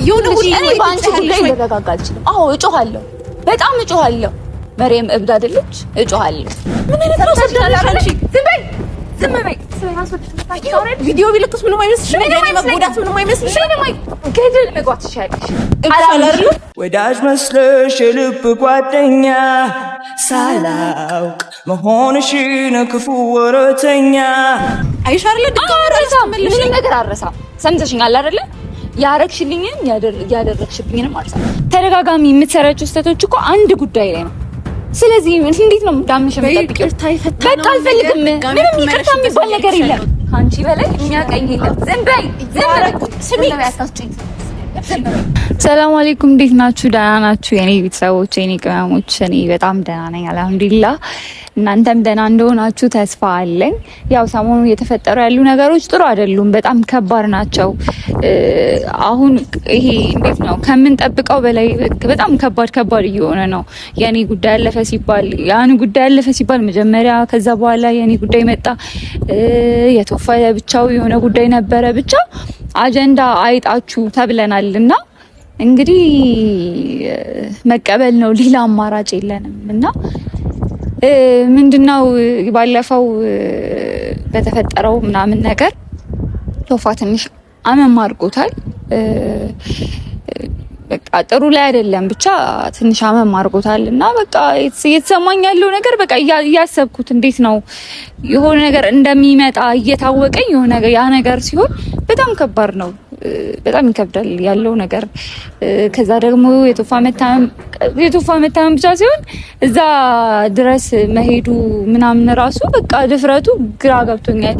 የሆነ ሁሉ እኔ ባንቺ ጉዳይ ልረጋጋ አልችልም። አዎ እጮሃለሁ፣ በጣም እጮሃለሁ። መሪም እብድ አይደለች፣ እጮሃለሁ። ምን አይነት ነው ሰደላሽ? ዝም በይ ቪዲዮ ቢልክስ ምንም አይመስልሽም? እኔ መጎዳት ምንም አይመስልሽም? ገደል መግባት ይሻልሽ አላልኩ? ወዳጅ መስለሽ የልብ ጓደኛ ሳላውቅ መሆንሽን ክፉ ወረተኛ አይሻርለ ድካረሳ ምንም ነገር አረሳ። ሰምተሽኛል አይደለ? ያረክሽልኝን ያደረክሽብኝንም አርሳ። ተደጋጋሚ የምትሰራቸው ስህተቶች እኮ አንድ ጉዳይ ላይ ነው። ስለዚህ እንዴት ነው ዳምሽ መጣጥቂው? በቃ አልፈልግም። ምንም ይቅርታ የሚባል ነገር የለም። አንቺ በላይ የሚያቀኝ የለም። ዝም በይ ስሚ። ሰላም አለይኩም፣ እንዴት ናችሁ? ደህና ናችሁ? የኔ ቤተሰቦች፣ የኔ ቅመሞች፣ እኔ በጣም ደህና ነኝ አልሐምዱሊላህ። እናንተም ደህና እንደሆናችሁ ተስፋ አለኝ። ያው ሰሞኑን እየተፈጠሩ ያሉ ነገሮች ጥሩ አይደሉም፣ በጣም ከባድ ናቸው። አሁን ይሄ እንዴት ነው ከምንጠብቀው በላይ በጣም ከባድ እየሆነ ነው። የኔ ጉዳይ አለፈ ሲባል ያን ጉዳይ አለፈ ሲባል መጀመሪያ ከዛ በኋላ የኔ ጉዳይ መጣ። የቶፋ ብቻው የሆነ ጉዳይ ነበረ። ብቻ አጀንዳ አይጣችሁ ተብለናልና እንግዲህ መቀበል ነው፣ ሌላ አማራጭ የለንም። እና ምንድነው ባለፈው በተፈጠረው ምናምን ነገር ቶፋ ትንሽ አመም አድርጎታል። በቃ ጥሩ ላይ አይደለም፣ ብቻ ትንሽ አመም አድርጎታል። እና በቃ እየተሰማኝ ያለው ነገር በቃ እያሰብኩት እንዴት ነው የሆነ ነገር እንደሚመጣ እየታወቀኝ የሆነ ነገር ያ ነገር ሲሆን በጣም ከባድ ነው፣ በጣም ይከብዳል ያለው ነገር። ከዛ ደግሞ የቶፋ መታመም ብቻ ሲሆን እዛ ድረስ መሄዱ ምናምን ራሱ በቃ ድፍረቱ ግራ ገብቶኛል።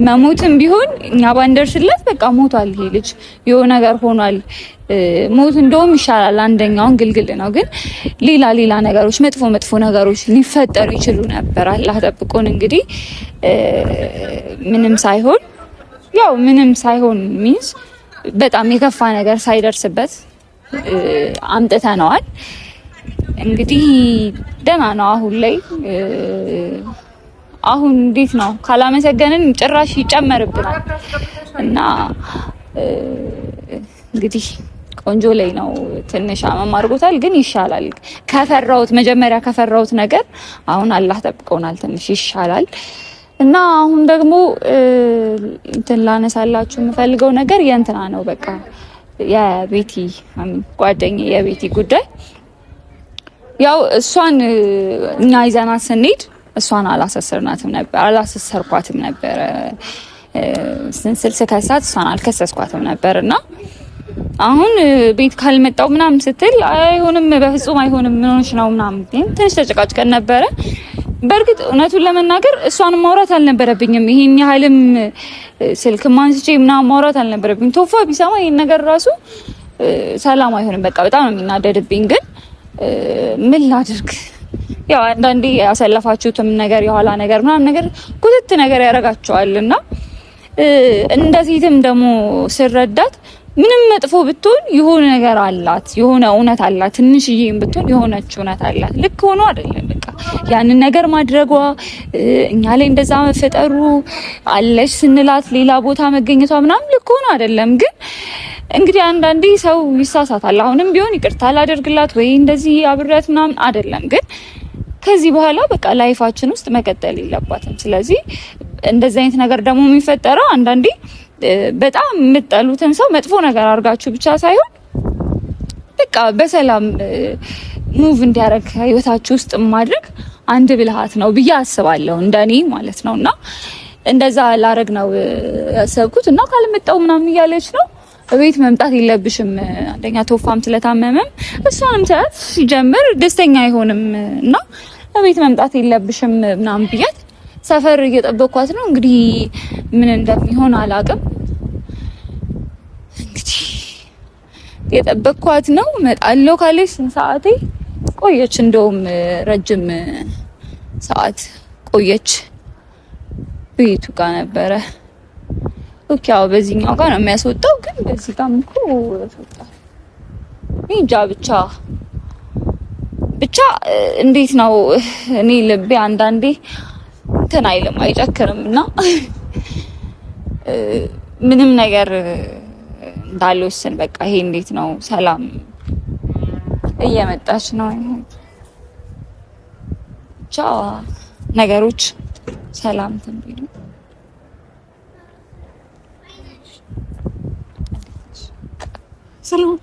መሞትም ቢሆን እኛ ባንደርስለት በቃ ሞቷል ይሄ ልጅ፣ የሆነ ነገር ሆኗል። ሞት እንደውም ይሻላል፣ አንደኛውን ግልግል ነው። ግን ሌላ ነገሮች መጥፎ ነገሮች ሊፈጠሩ ይችሉ ነበር። አላህ ጠብቆን እንግዲህ ምንም ሳይሆን ሚንስ በጣም የከፋ ነገር ሳይደርስበት አምጥተነዋል። እንግዲህ ደህና ነው አሁን ላይ። አሁን እንዴት ነው ካላመሰገንን ጭራሽ ይጨመርብናል። እና እንግዲህ ቆንጆ ላይ ነው። ትንሽ አመም አድርጎታል፣ ግን ይሻላል። መጀመሪያ ከፈራሁት ነገር አሁን አላህ ጠብቆናል፣ ትንሽ ይሻላል። እና አሁን ደግሞ እንትን ላነሳላችሁ የምፈልገው ነገር የእንትና ነው። በቃ የቤቲ ጓደኛዬ የቤቲ ጉዳይ ያው እሷን እኛ ይዘናት ስንሄድ እሷን አላሰሰርኳትም ነበር። ስከሳት እሷን አልከሰስኳትም ነበር። እና አሁን ቤት ካልመጣው ምናምን ስትል አይሆንም፣ በፍጹም አይሆንም፣ ምን ሆነሽ ነው ምናምን ትንሽ ተጨቃጭቀን ነበረ። በእርግጥ እውነቱን ለመናገር እሷን ማውራት አልነበረብኝም። ይሄን ያህልም ስልክ ማንስቼ ምናምን ማውራት አልነበረብኝ። ቶፋ ቢሰማ ይሄን ነገር ራሱ ሰላም አይሆንም። በቃ በጣም ነው የሚናደድብኝ። ግን ምን ላድርግ? ያው አንዳንዴ ያሰለፋችሁትም ነገር የኋላ ነገር ምናምን ነገር ኩትት ነገር ያደርጋቸዋልና እንደ ሴትም ደግሞ ስረዳት ምንም መጥፎ ብትሆን የሆነ ነገር አላት፣ የሆነ እውነት አላት። ትንሽዬም ብትሆን የሆነች እውነት አላት። ልክ ሆኖ አይደለም በቃ ያንን ነገር ማድረጓ፣ እኛ ላይ እንደዛ መፈጠሩ፣ አለሽ ስንላት ሌላ ቦታ መገኘቷ ምናምን ልክ ሆኖ አይደለም። ግን እንግዲህ አንዳንዴ ሰው ይሳሳታል። አሁንም ቢሆን ይቅርታ ላደርግላት ወይ እንደዚህ አብሬያት ምናምን አይደለም። ግን ከዚህ በኋላ በቃ ላይፋችን ውስጥ መቀጠል የለባትም። ስለዚህ እንደዚህ አይነት ነገር ደግሞ የሚፈጠረው አንዳንዴ በጣም የምትጠሉትን ሰው መጥፎ ነገር አድርጋችሁ ብቻ ሳይሆን በቃ በሰላም ሙቭ እንዲያደርግ ህይወታችሁ ውስጥ ማድረግ አንድ ብልሃት ነው ብዬ አስባለሁ፣ እንደኔ ማለት ነው። እና እንደዛ ላረግ ነው ያሰብኩት። እና ካልመጣው ምናምን እያለች ነው ቤት መምጣት የለብሽም፣ አንደኛ ቶፋም ስለታመመም እሷንም ሰዓት ሲጀምር ደስተኛ አይሆንም፣ እና ቤት መምጣት የለብሽም ምናምን ብያት ሰፈር እየጠበኳት ነው። እንግዲህ ምን እንደሚሆን አላውቅም። እንግዲህ እየጠበኳት ነው። እመጣለሁ ካለች ስንት ሰዓቴ ቆየች? እንደውም ረጅም ሰዓት ቆየች። ቤቱ ጋር ነበረ። ኦኬ፣ ያው በዚህኛው ጋር ነው የሚያስወጣው፣ ግን በዚህ ጋር እኮ ያስወጣል። እንጃ ብቻ እንዴት ነው እኔ ልቤ አንዳንዴ እንትን አይልም አይጨክርም። እና ምንም ነገር እንዳልወስን በቃ ይሄ እንዴት ነው ሰላም እየመጣች ነው ቻው ነገሮች ሰላም ትንቢሉ ሰላም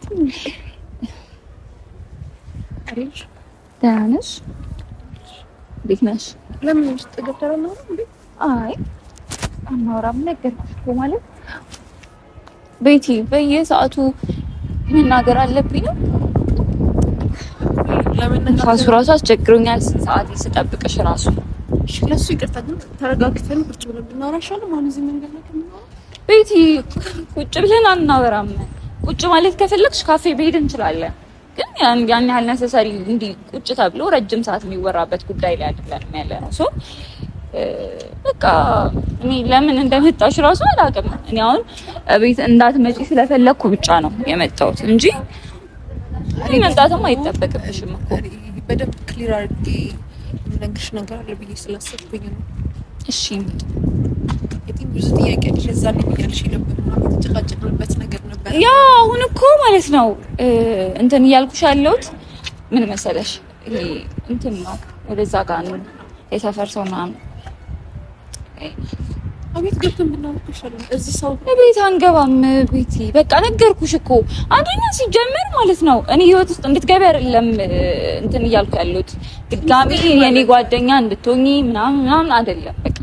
አሪፍ ዳንስ እንዴት ነሽ? ለምን ውስጥ ገብተራ ነው እንዴ? አይ አማራም ነገርኩሽ እኮ ማለት ቤቲ በየሰዓቱ መናገር አለብኝ ነው። ለምን ነፋሱ ራሱ አስቸግሮኛል። ሰዓት ስጠብቅሽ ራሱ እሺ፣ ለሱ ይቅርታ ግን ተረጋግተን ቁጭ ብለን ብናወራሻለን። ማለት እዚህ መንገድ ላይ ነው ቤቲ፣ ቁጭ ብለን አናወራም። ቁጭ ማለት ከፈለግሽ ካፌ መሄድ እንችላለን። ግን ያን ያህል ነሰሰሪ እንዲ ቁጭ ተብሎ ረጅም ሰዓት የሚወራበት ጉዳይ ላይ አይደለም ያለ ነው። ሶ በቃ እኔ ለምን እንደመጣሽ ራሱ አላውቅም። እኔ አሁን ቤት እንዳትመጪ ስለፈለኩ ብቻ ነው የመጣሁት እንጂ እኔ መምጣትም አይጠበቅብሽም እኮ። በደንብ ክሊር አድርጌ የምነግርሽ ነገር አለ ብዬ ስላሰብኩኝ ነው። እሺ የትም ብዙ ጥያቄ አለሽ። እዛ ነው እያልሽ ነበር እና ተጨቃጨቅንበት ነገር ነበር። ያ አሁን እኮ ማለት ነው እንትን እያልኩሽ ያለሁት ምን መሰለሽ፣ ይሄ እንትን ነው ወደዛ ጋር ነው የተፈርሰው ምናምን አቤት ገብተን ብናወራ ይሻላል። እዚህ ሰው ቤት አንገባም። ቤቲ በቃ ነገርኩሽ እኮ አንደኛ ሲጀመር ማለት ነው እኔ ህይወት ውስጥ እንድትገቢ አይደለም እንትን እያልኩ ያለሁት ድጋሚ የኔ ጓደኛ እንድትሆኚ ምናምን አይደለም። በቃ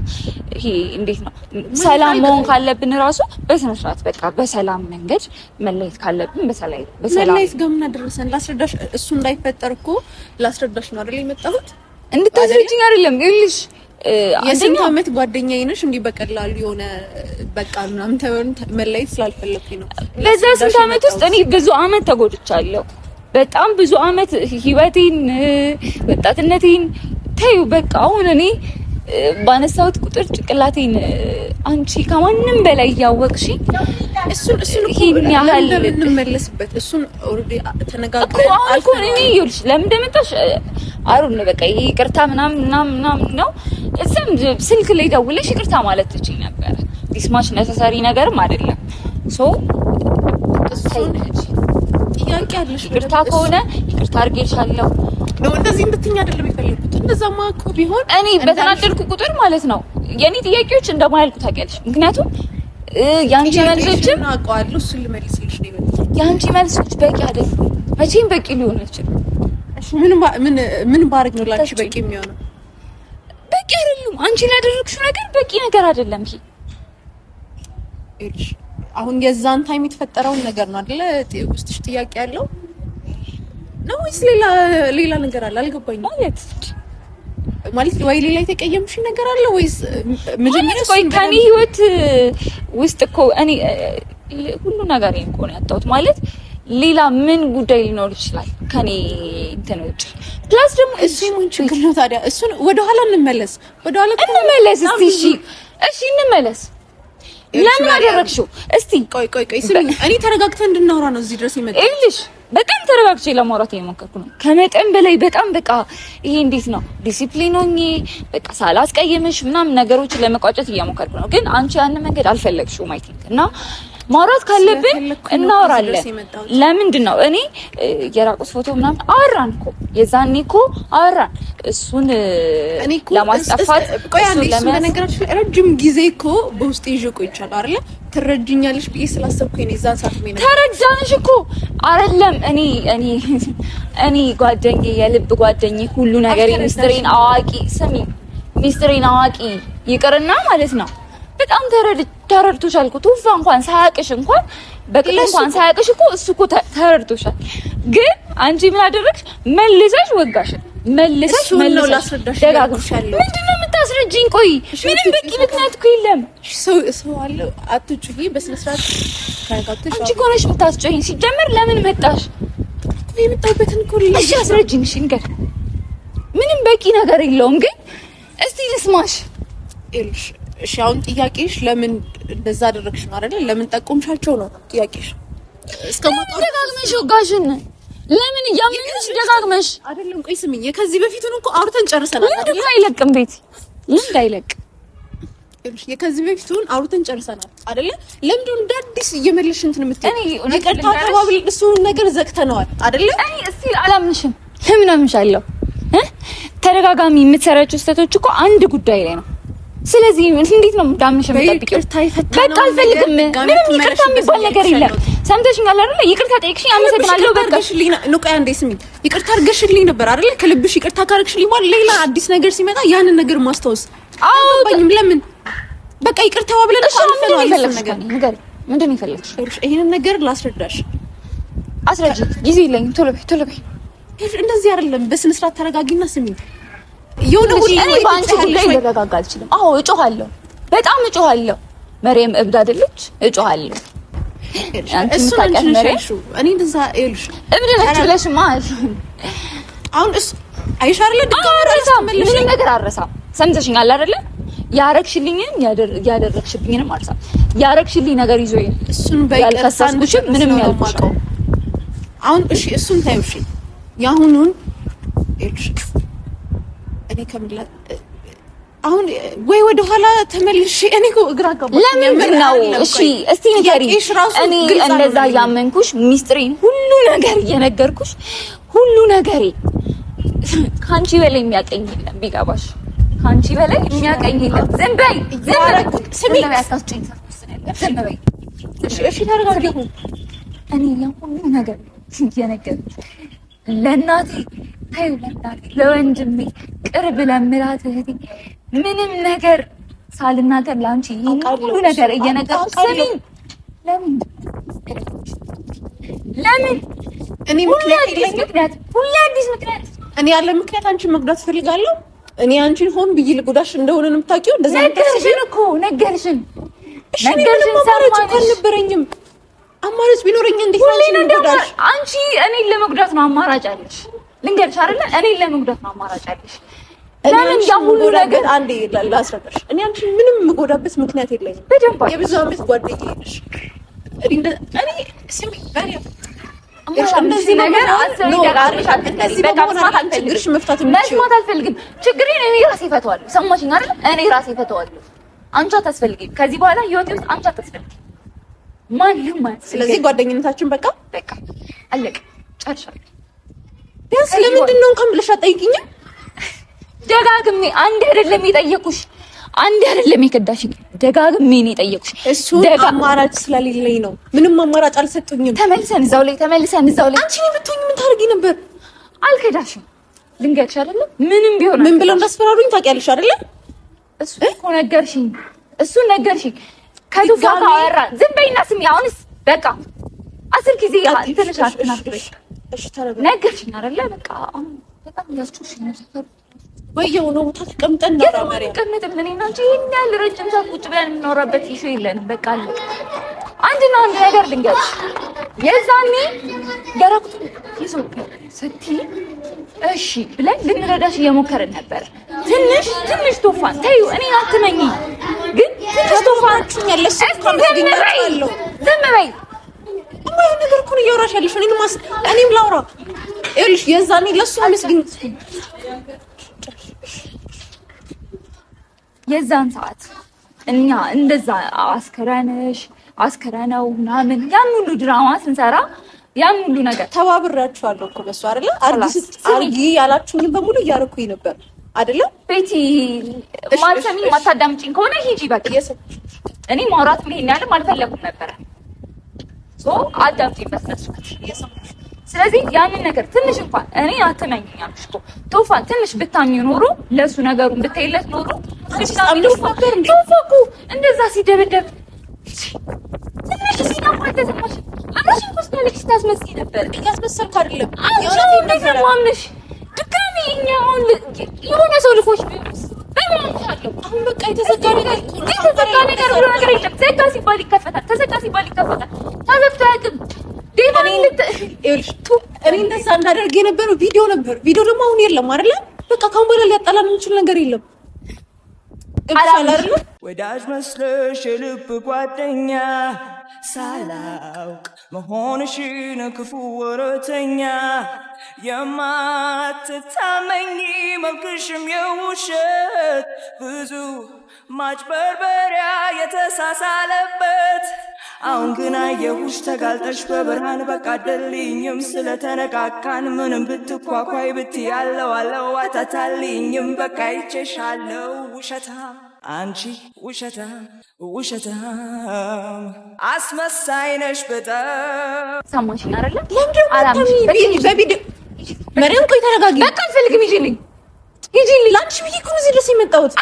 ይሄ እንዴት ነው ሰላም መሆን ካለብን ራሱ በስነ ስርዓት በቃ በሰላም መንገድ መለየት ካለብን በሰላም መለየት ጋር ምን አደረሰን? ላስረዳሽ፣ እሱ እንዳይፈጠር እኮ ላስረዳሽ ነው አይደል የመጣሁት። እንድታስረጅኝ አይደለም ይልሽ የስንት ዓመት ጓደኛዬ ነሽ። እንዲህ በቀላሉ የሆነ በቃ ምናምን መለየት ስላልፈለኩኝ ነው። በዛ ስንት ዓመት ውስጥ እኔ ብዙ ዓመት ተጎድቻለሁ። በጣም ብዙ ዓመት ህይወቴን፣ ወጣትነቴን ተይው በቃ አሁን እኔ ባነሳሁት ቁጥር ጭቅላቴን አንቺ ከማንም በላይ እያወቅሽ እሱን ይሄን ያህል እንመለስበት እሱን ኦልሬዲ ተነጋግረን አልኩኝ። እኔ ይኸውልሽ ለምን እንደመጣሽ አሩን በቃ ይሄ ይቅርታ ምናምን ነው። እዛም ስልክ ላይ ደውለሽ ይቅርታ ማለት ትችይ ነበር። ዲስማች ነሰሰሪ ነገርም አይደለም። ሶ ጥያቄ አለሽ? ይቅርታ ከሆነ ይቅርታ አድርጌሻለሁ ነው። እንደዚህ እንድትኛ አይደለም የፈለኩት። እንደዛማ እኮ ቢሆን እኔ በተናደድኩ ቁጥር ማለት ነው የኔ ጥያቄዎች እንደማያልቁ ታውቂያለሽ። ምክንያቱም ያንቺ መልሶችም አውቀዋለሁ። እሱን ልመልስልሽ ነው የመጣሁት። ያንቺ መልሶች በቂ አይደሉም። መቼም በቂ ሊሆን አይችልም። እሺ ምን ባርግ ነው ላንቺ በቂ የሚሆነው? በቂ አይደሉም። አንቺ ላደረግሽው ነገር በቂ ነገር አይደለም። እሺ አሁን የዛን ታይም የተፈጠረውን ነገር ነው አይደለ ውስጥሽ ጥያቄ ያለው ነው ወይስ ሌላ ነገር አለ? አልገባኝም። ማለት ወይ ሌላ የተቀየምሽ ነገር አለ ወይስ መጀመሪያ ቆይ ከኔ ህይወት ውስጥ እኮ እኔ ሁሉ ነገር እኮ ነው ያጣሁት። ማለት ሌላ ምን ጉዳይ ሊኖር ይችላል ከኔ እንትን ውጭ? ፕላስ ደግሞ እሱ ምን ችግር ነው ታዲያ? እሱን ወደ ኋላ እንመለስ እሺ እንመለስ። ለምን አደረግሽው? እስቲ ቆይ ስሚኝ፣ እኔ ተረጋግተን እንድናወራ ነው እዚህ ድረስ የመጣሁት። እልሽ በጣም ተረጋግቼ ለማውራት እየሞከርኩ ነው። ከመጠን በላይ በጣም በቃ ይሄ እንዴት ነው ዲሲፕሊን ሆኜ በቃ ሳላስቀየምሽ ምናምን ነገሮችን ለመቋጨት እየሞከርኩ ነው። ግን አንቺ ያን መንገድ አልፈለግሽውም አይ ቲንክ እና ማውራት ካለብን እናወራለን። ለምንድን ነው እኔ የራቁት ፎቶ ምናምን አወራን እኮ የዛኔ እኮ አወራን። እሱን ለማስጠፋት ለነገራችን ረጅም ጊዜ እኮ በውስጥ ይዤ ቆይቻለሁ አይደለ? ትረጅኛለሽ ብዬ ስላሰብኩኝ ነው የዛን ሰዓት ምን ተረጃንሽ እኮ አይደለም። እኔ ጓደኛዬ የልብ ጓደኛዬ ሁሉ ነገር ሚስጥሬን አዋቂ ስሚ ሚስጥሬን አዋቂ ይቅርና ማለት ነው በጣም ተረድቶሻል እኮ ቱፋ እንኳን ሳያቅሽ እንኳን በቅጥ እንኳን ሳያቅሽ እኮ እሱ እኮ ተረድቶሻል። ግን አንቺ ምን አደረግሽ? መልሰሽ ወጋሽ። መልሰሽ ደጋግመሽ ምንድነው የምታስረጂኝ? ቆይ ምንም በቂ ምክንያት እኮ የለም። ሰው አለ አትጩሂ፣ በስነ ስርዓት ካረጋግተሽ አንቺ እኮ ነሽ የምታስጮሂኝ። ሲጀመር ለምን መጣሽ? የመጣሁበትን እኮ እሺ አስረጂኝ። እሺ ንገር። ምንም በቂ ነገር የለውም። ግን እስቲ ልስማሽ። እሺ አሁን ጥያቄሽ ለምን እንደዛ አደረግሽ ነው አይደል? ለምን ጠቆምሻቸው ነው ጥያቄሽ? እስከማጣው ደጋግመሽ ወጋሽን ለምን እያመንሽ ደጋግመሽ አይደለም? ቆይ ስሚኝ፣ ከዚህ በፊት ነው እኮ አውርተን ጨርሰናል አይደል? ልምድ አይለቅም ቤት ልምድ አይለቅ። የከዚህ በፊቱን አውርተን ጨርሰናል አይደለ? ለምንድን እንደ አዲስ እየመለሽ እንትን የምትይ? ይቅርታ ተባብለን እሱን ነገር ዘግተነዋል አይደለ? እኔ እስቲ አላምንሽም። ለምን አምንሻለሁ? ተደጋጋሚ የምትሰራቸው ስህተቶች እኮ አንድ ጉዳይ ላይ ነው። ስለዚህ እንዴት ነው እንዳምንሽ የምጠብቂው? በቃ አልፈልግም። ምንም ይቅርታ የሚባል ነገር የለም። ሰምተሽኛል አይደለ? ይቅርታ ጠይቅሽኝ፣ አመሰግናለሁ። በቃ ነው ቆይ አንዴ ስሚኝ። ይቅርታ አድርገሽልኝ ነበር አይደለ? ከልብሽ ይቅርታ ካረግሽልኝ በኋላ ሌላ አዲስ ነገር ሲመጣ ያንን ነገር ማስታወስ አልገባኝም። ለምን በቃ ይቅርታ ተባብለን አልፈናል። ነገር ነገር ምንድን ነው የፈለግሽ? ይሄንን ነገር ላስረዳሽ። አስረጂ። ጊዜ የለኝም። ቶሎ በይ ቶሎ በይ። እንደዚህ አይደለም። በስነ ስርዓት ተረጋጊና ስሚኝ። የሆነ ሁሉ እኔ በአንቺ ሁሌ ልረጋጋ አልችልም። አዎ እጮሃለሁ፣ በጣም እጮሃለሁ። መሬም እብድ አይደለች? እጮሃለሁ። እሱ ታውቂያለሽ መሬም። እኔ እንደዛ ይልሽ እብድ ነች ብለሽማ አሁን እሱ አይሻርለ ምንም ነገር አረሳም። ሰምተሽኛል አይደለ? ያረግሽልኝን ያደረግሽብኝንም አልሳም። ያረግሽልኝ ነገር ይዞኝ እሱን በይቀርሳንኩሽ ምንም ያልማቀው አሁን እሺ፣ እሱን ታይውሽ ያሁኑን እልሽ እኔ ከምላ አሁን ወይ ወደ ኋላ ተመልሽ። እኔ እኮ እግራ ጋባ ለምን ነው? እሺ እስቲ ንገሪ። እኔ እንደዛ ያመንኩሽ ሚስጥሬን ሁሉ ነገር እየነገርኩሽ ሁሉ ነገሬ ካንቺ በላይ የሚያቀኝ የለም። ቢገባሽ ካንቺ በላይ የሚያቀኝ የለም። ዝም በይ ዝም በይ። ስሚ ያሳስጨኝ ዝም በይ። እሺ ተረጋጊ። እኔ ሁሉ ነገር እየነገርኩሽ ለእናቴ ታዩ ለእናቴ ለወንድሜ ቅርብ ለምላት እህቴ ምንም ነገር ሳልናገር ለአንቺ ሁሉ ነገር እየነገርኩሽ ስሚኝ። ለምን እኔ ምክንያት ሁሌ አዲስ ምክንያት እኔ ያለ ምክንያት አንቺን መጉዳት ፈልጋለሁ። እኔ አንቺን ሆን ብዬ ልጎዳሽ እንደሆነ ነው የምታውቂው። እንደዛ ነገርሽን እኮ ነገርሽን አልነበረኝም። አማራጭ ቢኖረኝ እንዴት ነው ልጎዳሽ? አንቺ እኔን ለመጉዳት ነው አማራጭ አለሽ። ልንገርሽ አይደለ? እኔን ለመጉዳት ነው አማራጭ አለሽ። ለምን ያሁሉ ነገር አንዴ ላስረዳሽ። እኔ አንቺን ምንም የምጎዳበት ምክንያት የለኝም። በደንብ የብዙ ዓመት ጓደኛዬ ነሽ። እኔ ስሚ ባሪያ እንደዚህ ነገር መስማት አልፈልግም። ችግሬን እኔ ራሴ እፈታዋለሁ። ሰማሽኝ አይደል? እኔ ራሴ እፈታዋለሁ። አንቺ አታስፈልጊም። ከዚህ በኋላ ህይወቴ ውስጥ አንቺ አታስፈልጊም። ማንም ማለት ስለዚህ ጓደኝነታችን በቃ አለቀ፣ ጨርሻለሁ። ቢያንስ ለምንድን ነው እንኳን ብለሽ አትጠይቂኝም? ደጋግሜ አንድ አይደለም የጠየኩሽ፣ አንድ አይደለም የከዳሽኝ፣ ደጋግሜ ነው የጠየኩሽ። እሱ አማራጭ ስለሌለኝ ነው። ምንም አማራጭ አልሰጡኝም። ተመልሰን እዛው ላይ አንቺ ነው ብትሆኚ ምን ታርጊ ነበር? አልከዳሽም። ልንገርሽ አይደለ? ምንም ቢሆን ምን ብለው እንዳስፈራሩኝ ታውቂያለሽ አይደለ? እሱ እኮ ነገርሽኝ፣ እሱን ነገርሽኝ። ከቱፋ ካወራ ዝም በይና ስሚ። አሁንስ በቃ 10 ጊዜ እንትንሽ አትናገሪሽ። እሺ ተረጋጊ። ነገርሽኝ አይደለ? በቃ አሁን በጣም ያስችልሽ ነው ሰፈር ወይየው ነው ቦታ ተቀምጠን ነው ማርያም ተቀምጠን እኔና አንቺ ይሄን ያህል ረጅም ሰዓት ቁጭ ብለን የምንኖርበት ኢሹ የለንም። በቃ አለቀ። አንድና አንድ ነገር ልንገርሽ፣ የዛኔ ደረቁት ኢትዮጵያ ስትይ እሺ ብለን ልንረዳሽ እየሞከርን ነበር። ትንሽ ቶፋን ተይው፣ እኔ አትመኝ፣ ግን ትንሽ ቶፋን ያለሽ ካምስግኛለሁ። ዝም በይ። አማይ ነገር እኮ ነው እያወራሽ ያለሽ። እኔም ላውራ ይኸውልሽ፣ የዛኔ ለሱ አመስግኝ። የዛን ሰዓት እኛ እንደዛ አስከረነው ምናምን ያን ሁሉ ድራማ ስንሰራ ያን ሁሉ ነገር ተባብራችኋለሁ እኮ በሱ አይደለ? አርጊ ያላችሁኝ በሙሉ እያረኩኝ ነበር አይደለ? ቤቲ ማልሰሚኝ ማታዳምጪኝ ከሆነ ሂጂ በቃ። እኔ ማውራት ምን ያህል አልፈለኩም ነበር። አዳምጪኝ በስነስርዓት። ስለዚህ ያንን ነገር ትንሽ እንኳን እኔ አትመኝኛለሽ እኮ ቶፋን ትንሽ ብታምኚ ኖሮ ለሱ ነገሩን ብታይለት ኖሮ ቶፋኩ እንደዛ ሲደበደብ ትንሽ ሲናማት ተሰማሽ። አላሽ ኮስታለች ታስመስይ ነበር። እያስመሰልኩ አይደለም ማምነሽ ድጋሚ እኛ አሁን የሆነ ሰው ልፎች ቢሆንስ አሁን በቃ የተዘጋ ነገር ብሎ ነገር የለም። ዘጋ ሲባል ይከፈታል፣ ተዘጋ ሲባል ይከፈታል። ተዘግቶ አያውቅም። እኔ እንደዛ እንዳደርግ የነበረው ቪዲዮ ነበር። ቪዲዮ ደግሞ አሁን የለም አይደለ? በቃ ካሁን በኋላ ሊያጣላን የሚችል ነገር የለም። ወዳጅ መስለሽ የልብ ጓደኛ ሳላውቅ መሆንሽን ክፉ ወረተኛ የማትታመኝ መልክሽም የውሸት ብዙ ማጭበርበሪያ የተሳሳለበት አሁን ግን አየሁሽ ተጋልጠሽ በብርሃን በቃ ደልኝም ስለተነቃቃን ምንም ብትኳኳይ ብትያለው አለው አታታልኝም በቃ ይቼሻለው ውሸታም አንቺ ውሸታም አስመሳይ ነሽ በጣም ሰማሽኝ አይደለ? በቪዲዮ መሪም ቆይ ተረጋጊ። በቃ አልፈልግም። ሂጂልኝ ላንቺ ብዬሽ እኮ ነው እዚህ ድረስ የመጣሁት።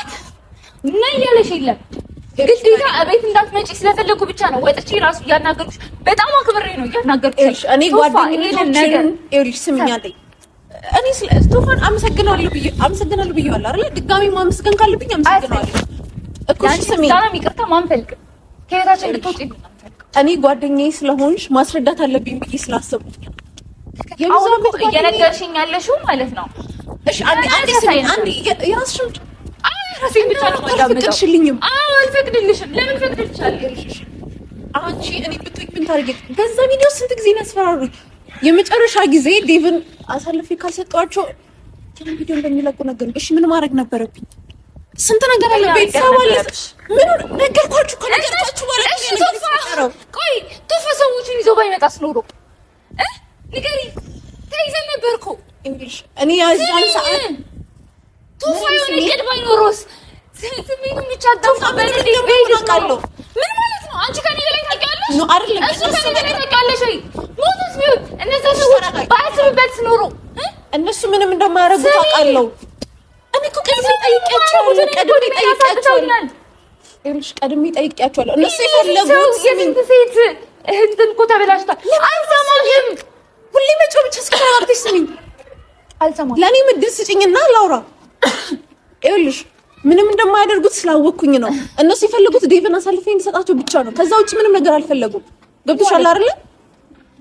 ነይ ያለሽ የለም ግዴታ እቤት እንዳትመጪ ስለፈለኩ ብቻ ነው ወጥቼ ራሱ እያናገርኩሽ በጣም አክብሬ ነው እያናገርኩሽ። እኔ ጓደኛዬን ይኸውልሽ ስምኛለኝ እኔ ስቶፋን አመሰግናለሁ ብዬዋለሁ አይደል? ድጋሚ ማመስገን ካለብኝ አመሰግናለሁ እኮ። ስሚ ሰላም ይቅርታ ማንፈልግ ከቤታችን ልትወጪ ነው። እኔ ጓደኛዬ ስለሆንሽ ማስረዳት አለብኝ ብዬ ስላሰብኩ አሁን እየነገርሽኝ ያለሽው ማለት ነው። እሺ አንዴ ስሚ አንዴ የራስሽን ራሴን ብቻ ነው አልፈቅድልሽም። አልፈቅድልሽም። ለምን ፈቅድልሻለሁ? አንቺ እኔ ብትይ ምን ታርጊ? በዛ ቪዲዮ ስንት ጊዜ ነው ያስፈራሩኝ። የመጨረሻ ጊዜ ዴቭን አሳልፌ ካልሰጧቸው ያን ቪዲዮ እንደሚለቁ ነገሩኝ። እሺ ምን ማድረግ ነበረብኝ? ስንት ነገር አለ። ቤተሰብ አለ። ምን ነገርኳችሁ? ከነገርኳችሁ በኋላ ቆይ ቶፋ ሰዎችን ይዞ ባይመጣስ ኖሮ ንገሪ። ተይዘን ነበር እኮ እኔ ያዛን ሰዓት ቶፋ የሆነ ቀድ ባይኖርስ ስሜቱ ብቻ ቶፋ በልድ ይበቃለሁ። ምን ማለት ነው? አንቺ ከኔ በላይ ታውቂያለሽ ነው አይደለም? እሱ ከኔ በላይ ታውቂያለሽ ወይ? ሞቱስ ቢሆን እነዛ ሰዎች ባያስቡበት ኖሮ እነሱ ምንም እንደማያደርጉ ታውቃለሁ። እኔ እኮ ቀድሜ ጠይቄያቸዋለሁ። ቀድሜ ጠይቄያቸዋለሁ። እነሱ የፈለጉት የስንት ሴት እንትን እኮ ተበላሽቷል። አልሰማሽም? ሁሌ መጮህ ብቻ እስከተባብተሽ ስሚኝ። አልሰማሽም? ለእኔ ምድል ስጭኝና ላውራ። ይኸውልሽ ምንም እንደማያደርጉት ስላወቅኩኝ ነው። እነሱ የፈለጉት ዴቭን አሳልፌ እንድሰጣቸው ብቻ ነው። ከዛ ውጭ ምንም ነገር አልፈለጉም። ገብቶሻል አይደል?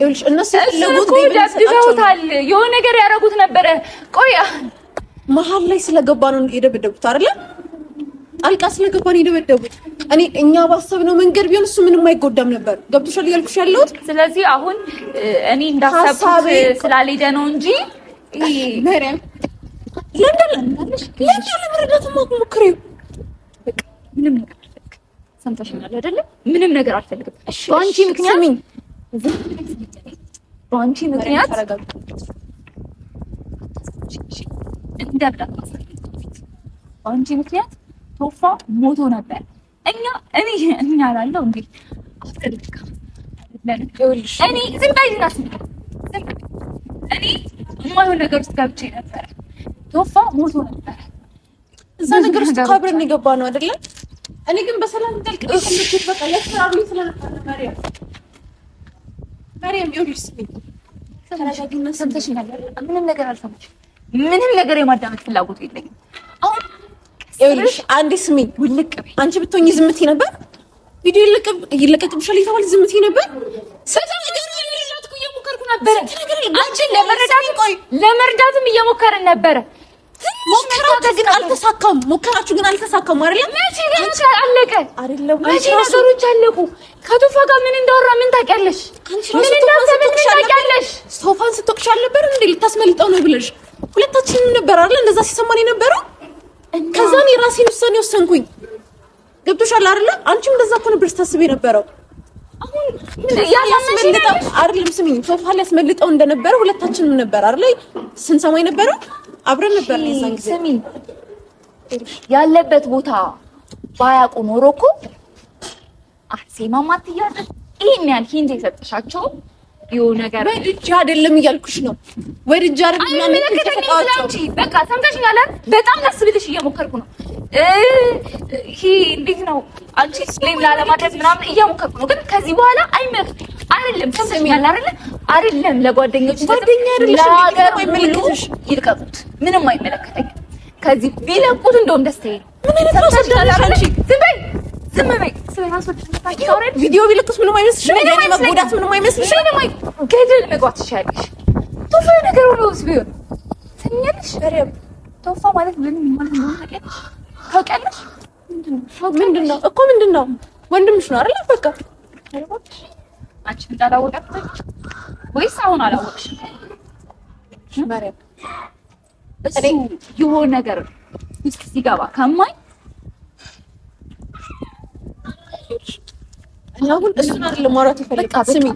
ይኸውልሽ እነሱ የፈለጉት ዴቭን ደብድበውታል። የሆነ ነገር ያደረጉት ነበረ። ቆይ መሀል ላይ ስለገባ ነው የደበደቡት አይደል? ጣልቃ ስለገባ ነው የደበደቡት። እኛ ባሰብነው መንገድ ቢሆን እሱ ምንም አይጎዳም ነበር። ገብቶሻል እያልኩሽ ያለሁት። ስለዚህ አሁን እኔ እንዳሰብኩት ስላልሄደ ነው እንጂ ማርያም ለመረዳት ሞክሪው። በቃ ምንም ነገር አልፈልግም። ሰምተሽኛል አይደለ? ምንም ነገር አልፈልግም። በአንቺ ምክንያት በአንቺ ምክንያት ቶፋ ሞቶ ነበር። እኛ ላለው እንዴ አፍተልካ እኔ ዝም በይና እኔ የማይሆን ነገር ውስጥ ገብቼ ነበር። ቶፋ ሞቶ ነበር። እዛ ነገር ውስጥ አብረን የገባ ነው አይደለ? እኔ ግን በሰላም እንጠልቅልሽ እንድትት በቃ ያስፈራሩኝ ስለነበር ማርያም ይኸውልሽ ስሚ ተረጋጊና ሰምተሽኛል። ምንም ነገር አልሰማችም። ምንም ነገር የማዳመጥ ፍላጎት የለኝም። አሁን ይኸውልሽ አንዴ ስሚ ውልቅ አንቺ ብትሆኚ ዝም ትይ ነበር? ቪዲዮ ይለቀቅብሻል የተባለ ዝም ትይ ነበር? ሰላም ነገር ለመረዳት እኮ እየሞከርኩ ነበር። አንቺን ለመርዳትም እየሞከርን ነበረ። ሞከራችሁ ግን አልተሳካም። አይደለም? መቼ አለቀ? አይደለም መቼ ነገሮች አለቁ? ከቶፋ ጋር ምን እንዳወራ ምን ታውቂያለሽ? ምን እንዳሰብን ታውቂያለሽ? ቶፋን ስትወቅሽ አልነበረ እንዴ? ልታስመልጠው ነው ብለሽ ሁለታችንም ነበር አይደል እንደዛ ሲሰማን የነበረው። ከዛ እኔ ራሴን ውሳኔ ወሰንኩኝ። ገብቶሻል አይደል? አንቺም እንደዛ እኮ ነበር ስታስቢ የነበረው። አሁን ያስመልጠው አይደለም ስሚኝ፣ ቶፋ ሊያስመልጠው እንደነበረ ሁለታችንም ነበር አይደል ስንሰማ የነበረው። አብረን ነበር ለዛን ጊዜ። ስሚኝ ያለበት ቦታ ባያውቁ ኖሮ እኮ አርሴማ ማትያዝ ይሄን ያህል ሂንት የሰጠሻቸው የሆነ ነገር ወድጄ አይደለም እያልኩሽ ነው። ወድጄ አይደለም ማለት ነው። በቃ ሰምተሽኛል። በጣም ደስ ብልሽ እየሞከርኩ ነው። ይሄ እንዴት ነው አንቺ ስሌም ላለማድረግ ምናምን እየሞከርኩ ነው። ግን ከዚህ በኋላ አይደለም ሰምተሽኛል አይደለም ለጓደኞች ለሀገር አይመለከትሽ። ይልቀቁት። ምንም አይመለከተኝም። ከዚህ ቢለቁት እንደውም ደስታዬ ነው። ምን አይነት ነው ሰምተሽኛል? ዝም በይ። ቪዲዮ ቢለቁስ ምንም አይመስልሽም? የኔ መጎዳት ምንም አይመስልሽም? ገደል መግባት ትችያለሽ። ቶፋ ነገር ሁሉ ቢሆን ትኛለሽ። ቶፋ ማለት ምን ማለት ነው ታውቂያለሽ? ምንድን ነው? ወንድምሽ ነው አይደል? በቃ አንቺ እንዳላወቀሽ ወይስ አሁን አላወቅሽ? ማርያም እሱ የሆነ ነገር ውስጥ ሲገባ ከማይ አሁን እሱን አይደለም ማውራት የፈለግኩት። ስሚ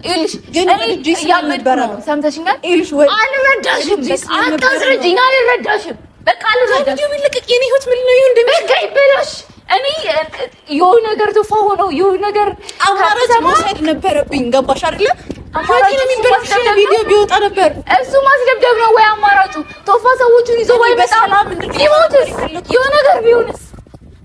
ግን ልጅ ያልነበረ ነው ሰምተሽኛል? ይልሽ ወይ አልረዳሽም። አታስረጂኝ። አልረዳሽም። በቃ አልረዳሽም። ቪዲዮ ቢለቀቅ የኔ ህይወት ምን ነው ይሁን በቃ ይበላሽ። እኔ የሆነ ነገር ተፋወነው የሆነ ነገር አማራጭ መውሰድ ነበረብኝ። ገባሽ አይደለ? አማራጭ የሚበላሽ ቪዲዮ ቢወጣ ነበር። እሱ ማስደብደብ ነው ወይ አማራጩ? ቶፋ ሰዎቹን ይዞ ወይ በሰላም ቢሞትስ? የሆነ ነገር ቢሆንስ?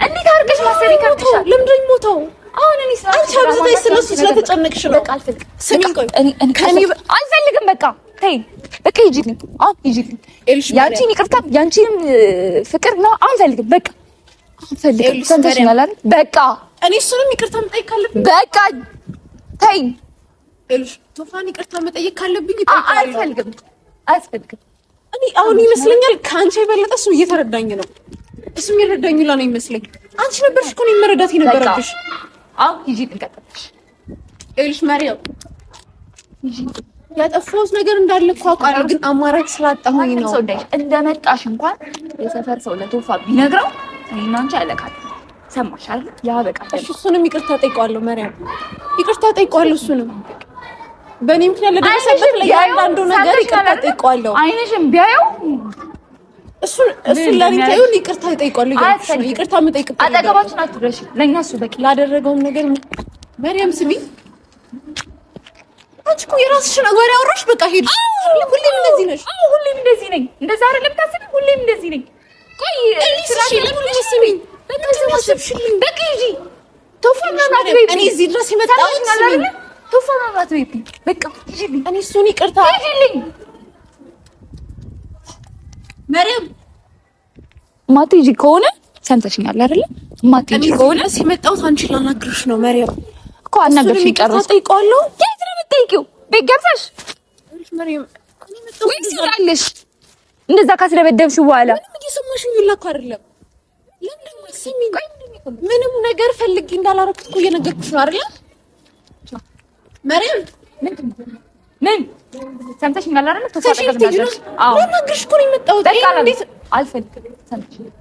እንዴት አድርገሽ ማሰሪ ከብትሻል? ለምንድን ነው የሞተው? አሁን እኔ አንቺ አብዝተሽ ስለሱ ስለተጨነቅሽ ነው። በቃ አልፈልግም። ስሚኝ ቆይ አልፈልግም። በቃ ተይ በቃ ሂጂልኝ። አሁን ሂጂልኝ። ያንቺን ይቅርታ ያንቺንም ፍቅር ነው አንፈልግም። በቃ አንፈልግም። ሰምተሽኛል አይደል? በቃ እኔ እሱንም ይቅርታ መጠየቅ ካለብኝ በቃ ተይ። ቶፋን ይቅርታ መጠየቅ ካለብኝ አልፈልግም። አልፈልግም። እኔ አሁን ይመስለኛል ከአንቺ የበለጠ እሱ እየተረዳኝ ነው። እሱ የሚረዳኝ ሁላ ነው ይመስለኝ። አንቺ ነበርሽ እኮ ነው መረዳት የነበረብሽ። አሁን ሂጂ ልንቀጥልሽ። ይኸውልሽ ማርያም ያጠፋሁት ነገር እንዳለ እኮ አውቃለሁ፣ ግን አማራጭ ስላጣሁኝ ነው። እንደመጣሽ እንኳን የሰፈር ሰው ለቶፋ ቢነግረው እኔና አንቺ ያለቃል። ሰማሽ አይደል? ያ በቃ እሺ፣ እሱንም ይቅርታ ጠይቀዋለሁ። ማርያም ይቅርታ ጠይቀዋለሁ። እሱንም በእኔ ምክንያት ለደረሰበት ለእያንዳንዱ ነገር ይቅርታ ጠይቀዋለሁ። አይንሽም ቢያየው እሱን ለኔ ታዩን ይቅርታ ጠይቀዋለሁ። ይቅርታ መጠየቅ አጠገባችን አትድረሽ። ለእኛ እሱ በቂ ላደረገውም ነገር ማርያም ስሚ፣ አንቺ እኮ የራስሽን ወሬ አውራሽ በቃ ሄድሽ። ሁሌም እንደዚህ ነሽ። ሁሌም እንደዚህ ነኝ። እንደዛ አይደለም ታስቢ። ሁሌም እንደዚህ ነኝ። ቆይ እሺ፣ ለምን ልትስሚኝ? በቃ ተማሰብሽልኝ። በቃ ሂጂ። ቶፋና ናት እኔ እዚህ ድረስ የመጣሁት አይደል? ቶፋና ናት ቤት በቃ ሂጂልኝ። እኔ እሱን ይቅርታ ሂጂልኝ። ማርያም ማትሄጂ ከሆነ ሰምተሽኛል አይደል? ማትሄጂ ከሆነ የመጣሁት አንቺን ላናግርሽ ነው። ማርያም እኮ አናግርሽኝ። ጨርሰሽ ጠይቀዋለሁ። የት ነው የምትጠይቂው? ቤት ገብተሽ ማርያም ወይስ ትላለሽ? እንደዛ ካስደበደብሽው በኋላ ምንም እየሰማሽኝ ሁላ እኮ አይደለም። ለምን ማስሚኝ? ምንም ነገር ፈልጌ እንዳላረኩት እኮ እየነገርኩሽ ነው አይደል? ማርያም ምን ሰምተሽኛል አይደል? ተሳቀቀሽ። አዎ ላናግርሽ እኮ ነው የመጣሁት። እንዴት አልፈልግም። ሰምተሽኛል?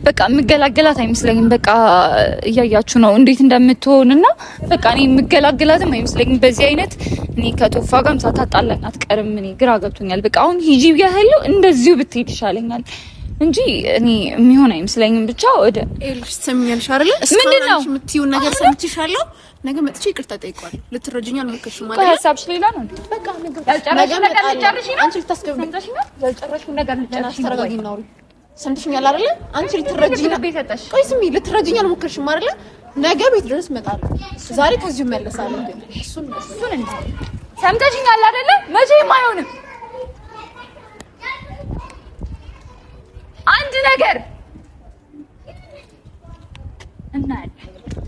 በቃ የምገላገላት አይመስለኝም። በቃ እያያችሁ ነው እንዴት እንደምትሆንና በቃ እኔ የምገላገላትም አይመስለኝም። በዚህ አይነት እኔ ከቶፋ ጋርም ሳታጣላኝ አትቀርም። እኔ ግራ ገብቶኛል። በቃ አሁን ሂጂ ብያለሁ፣ እንደዚሁ ብትሄድ ይሻለኛል እንጂ እኔ የሚሆን አይመስለኝም። ብቻ ወደ ኤልሽ ሰምኛልሽ አይደል? ምንድነው የምትይው ነገር ሰምቼሻለሁ። ነገ መጥቼ ይቅርታ ጠይቀዋለሁ። ልትረጅኝ አልሞከርሽም ማለት ነው። ሀሳብሽ ሌላ ነው እንዴ? በቃ ነገ ያልጨረሽው ነገር ልጨርሽ ነው። አንቺ ልታስገብኝ ያልጨረሽው ነገር ልጨርሽ ነው። ተረጋጊ ነው። ሰምተሽኛል አይደል? አንቺ ልትረጅኝ ቆይ ስሚ፣ ልትረጅኝ አልሞከርሽም አይደል? ነገ ቤት ድረስ እመጣለሁ። ዛሬ ከዚሁ እመለሳለሁ። ግን እሱን ሰምተሽኛል አይደል? መቼም አይሆንም። አንድ ነገር እናያለን።